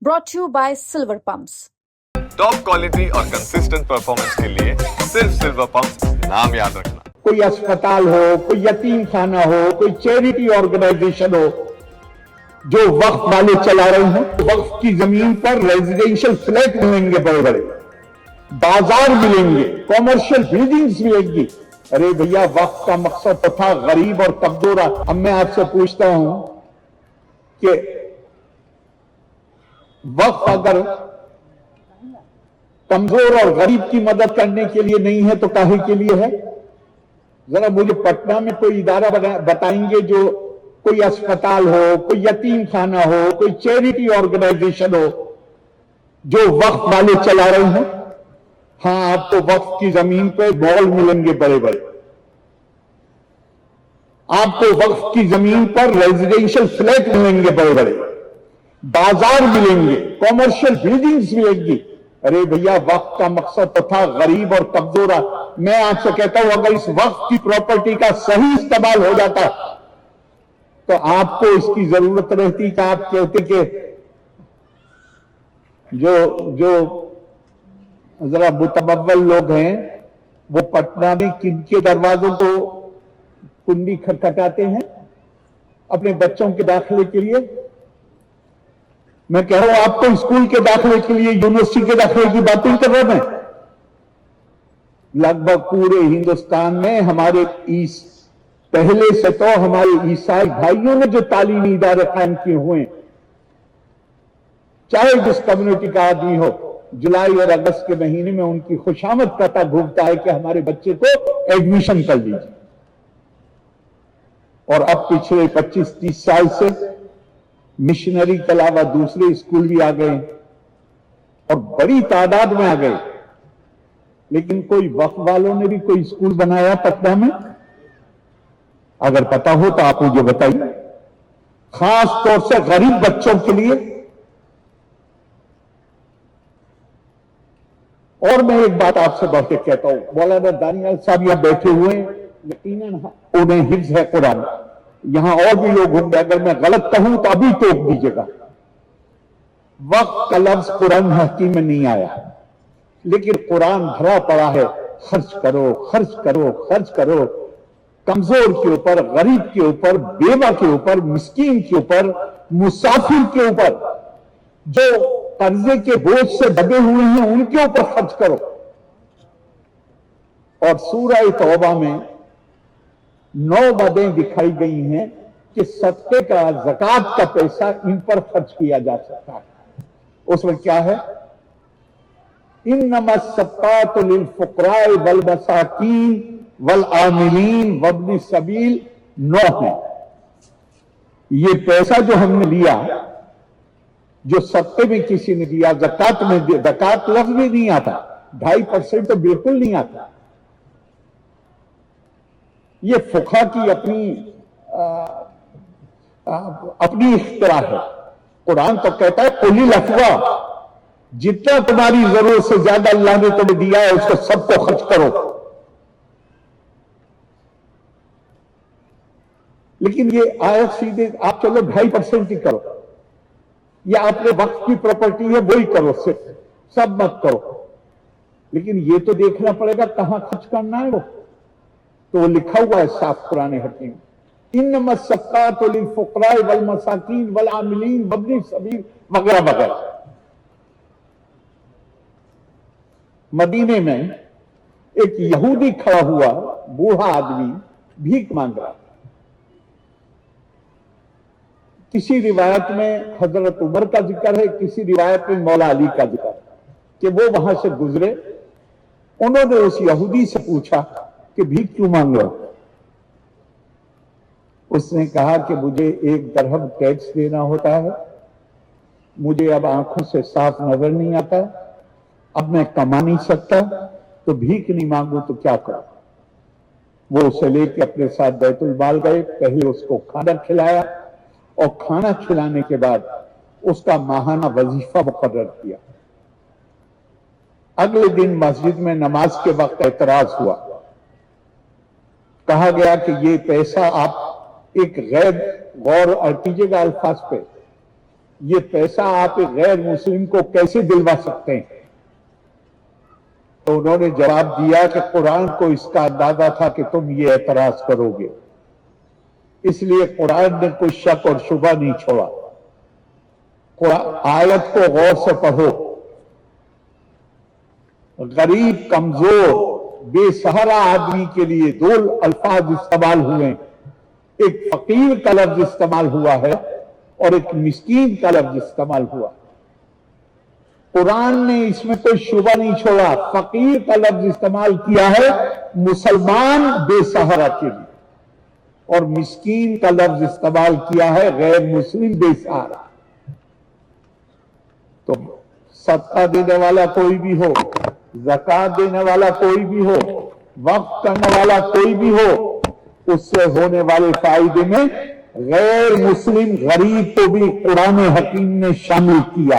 brought to you by Silver Pumps. Top quality और consistent performance के लिए सिर्फ सिल्वर पंप्स नाम याद रखना। कोई अस्पताल हो, कोई यतीम खाना हो, कोई चैरिटी ऑर्गेनाइजेशन हो जो वक्फ वाले चला रहे हैं, वक्फ की जमीन पर रेजिडेंशियल फ्लैट मिलेंगे, बड़े बड़े बाजार मिलेंगे, कॉमर्शियल बिल्डिंग्स मिलेंगी। अरे भैया, वक्फ का मकसद तो था गरीब और कमजोर। अब मैं आपसे पूछता हूं कि वक्फ अगर कमजोर और गरीब की मदद करने के लिए नहीं है तो काहे के लिए है? जरा मुझे पटना में कोई इदारा बताएंगे जो कोई अस्पताल हो, कोई यतीम खाना हो, कोई चैरिटी ऑर्गेनाइजेशन हो जो वक्फ वाले चला रहे हैं। हाँ, आपको वक्फ की जमीन पे मॉल मिलेंगे बड़े बड़े, आपको वक्फ की जमीन पर रेजिडेंशियल फ्लैट मिलेंगे बड़े बड़े, बाजार मिलेंगे, कॉमर्शियल बिल्डिंग्स मिलेंगी। अरे भैया, वक्फ का मकसद तो था गरीब और कमजोर। मैं आपसे कहता हूं, अगर इस वक्फ की प्रॉपर्टी का सही इस्तेमाल हो जाता तो आपको इसकी जरूरत रहती कि आप कहते कि जो जरा मुतमव्वल लोग हैं वो पटना में किनके दरवाजों को कुंडी खटखटाते हैं अपने बच्चों के दाखिले के लिए? मैं कह रहा हूं आपको स्कूल के दाखिले के लिए, यूनिवर्सिटी के दाखिले की बातें कर रहा मैं। लगभग पूरे हिंदुस्तान में हमारे पहले से तो हमारे ईसाई भाइयों ने जो तालीमी इदारे कायम किए हुए, चाहे जिस कम्युनिटी का आदमी हो, जुलाई और अगस्त के महीने में उनकी खुशामद पता भूगता है कि हमारे बच्चे को एडमिशन कर लीजिए। और अब पिछले 25-30 साल से मिशनरी के अलावा दूसरे स्कूल भी आ गए और बड़ी तादाद में आ गए। लेकिन कोई वक्फ वालों ने भी कोई स्कूल बनाया पटना में? अगर पता हो तो आप मुझे बताइए, खास तौर से गरीब बच्चों के लिए। और मैं एक बात आपसे बढ़ के कहता हूं, मौलाना दानियाल साहब यहां बैठे हुए हैं, यकीनन उन्हें हिफ्ज है कुरान। यहां और भी लोग होंगे, अगर मैं गलत कहूं तो अभी टोक दीजिएगा। वक्त का लफ्ज कुरान हकीम में नहीं आया, लेकिन कुरान भरा पड़ा है, खर्च करो, खर्च करो, खर्च करो। कमजोर के ऊपर, गरीब के ऊपर, बेवा के ऊपर, मिस्कीन के ऊपर, मुसाफिर के ऊपर, जो कर्जे के बोझ से दबे हुए हैं उनके ऊपर खर्च करो। और सूरह तौबा में 9 बातें दिखाई गई हैं कि सदके का, ज़कात का पैसा इन पर खर्च किया जा सकता है। उसमें क्या है? इन्नमा सदक़ातु लिल फुक़राए वल मसाकीन वल आमिलीन वब्नि सबील 9 है। ये पैसा जो हमने लिया, जो सदके में किसी ने दिया, ज़कात में दिया, ज़कात लफ्ज़ भी नहीं आता, 2.5% तो बिल्कुल नहीं आता। ये फुक़हा की अपनी इख्तिरा है। कुरान तो कहता है कुलिल अफ़वा, जितना तुम्हारी जरूरत से ज्यादा अल्लाह ने तुम्हें दिया है उसको सबको खर्च करो। लेकिन ये आयत सीधे आप चलो 2.5% ही करो, या आपने वक्त की प्रॉपर्टी है वही करो, सिर्फ सब मत करो। लेकिन ये तो देखना पड़ेगा कहां खर्च करना है वो, तो वो लिखा हुआ है साफ कुरान हकीम, इन्नमा सदक़ातु लिल फुक़राए वल मसाकीन वल आमिलीन वब्नि सबील वगैरह वगैरह। मदीने में एक यहूदी खड़ा हुआ, बूढ़ा आदमी, भीख मांग रहा था। किसी रिवायत में हजरत उमर का जिक्र है, किसी रिवायत में मौला अली का जिक्र है कि वो वहां से गुजरे। उन्होंने उस यहूदी से पूछा कि भीख क्यों मांग रहे हो? उसने कहा कि मुझे 1 दरहम टैक्स देना होता है, मुझे अब आंखों से साफ नजर नहीं आता, अब मैं कमा नहीं सकता, तो भीख नहीं मांगू तो क्या करूं? वो उसे लेके अपने साथ बैतुल माल गए, पहले उसको खाना खिलाया और खाना खिलाने के बाद उसका माहाना वजीफा मुकर्रर किया। अगले दिन मस्जिद में नमाज के वक्त एतराज हुआ, कहा गया कि ये पैसा आप एक गैर गौर और कीजिएगा अल्फाज पे, یہ پیسہ آپ ایک غیر مسلم کو کیسے دلوا سکتے ہیں؟ تو انہوں نے جواب دیا کہ قرآن کو اس کا اندازہ تھا کہ تم یہ اعتراض کرو گے، اس لیے قرآن نے کوئی شک اور شبہ نہیں چھوڑا۔ آیت کو غور سے پڑھو، غریب، کمزور، بے سہارا آدمی کے لیے دو الفاظ استعمال ہوئے، ایک فقیر کا لفظ استعمال ہوا ہے اور ایک مسکین کا لفظ استعمال ہوا۔ قرآن نے اس میں کوئی شبہ نہیں چھوڑا، فقیر کا لفظ استعمال کیا ہے مسلمان بے سہارا کے لیے، اور مسکین کا لفظ استعمال کیا ہے غیر مسلم بے سہارا۔ تو صدقہ دینے والا کوئی بھی ہو، زکات دینے والا کوئی بھی ہو، وقف کرنے والا کوئی بھی ہو، اس سے ہونے والے فائدے میں غیر مسلم غریب کو بھی قرآن حکیم نے شامل کیا۔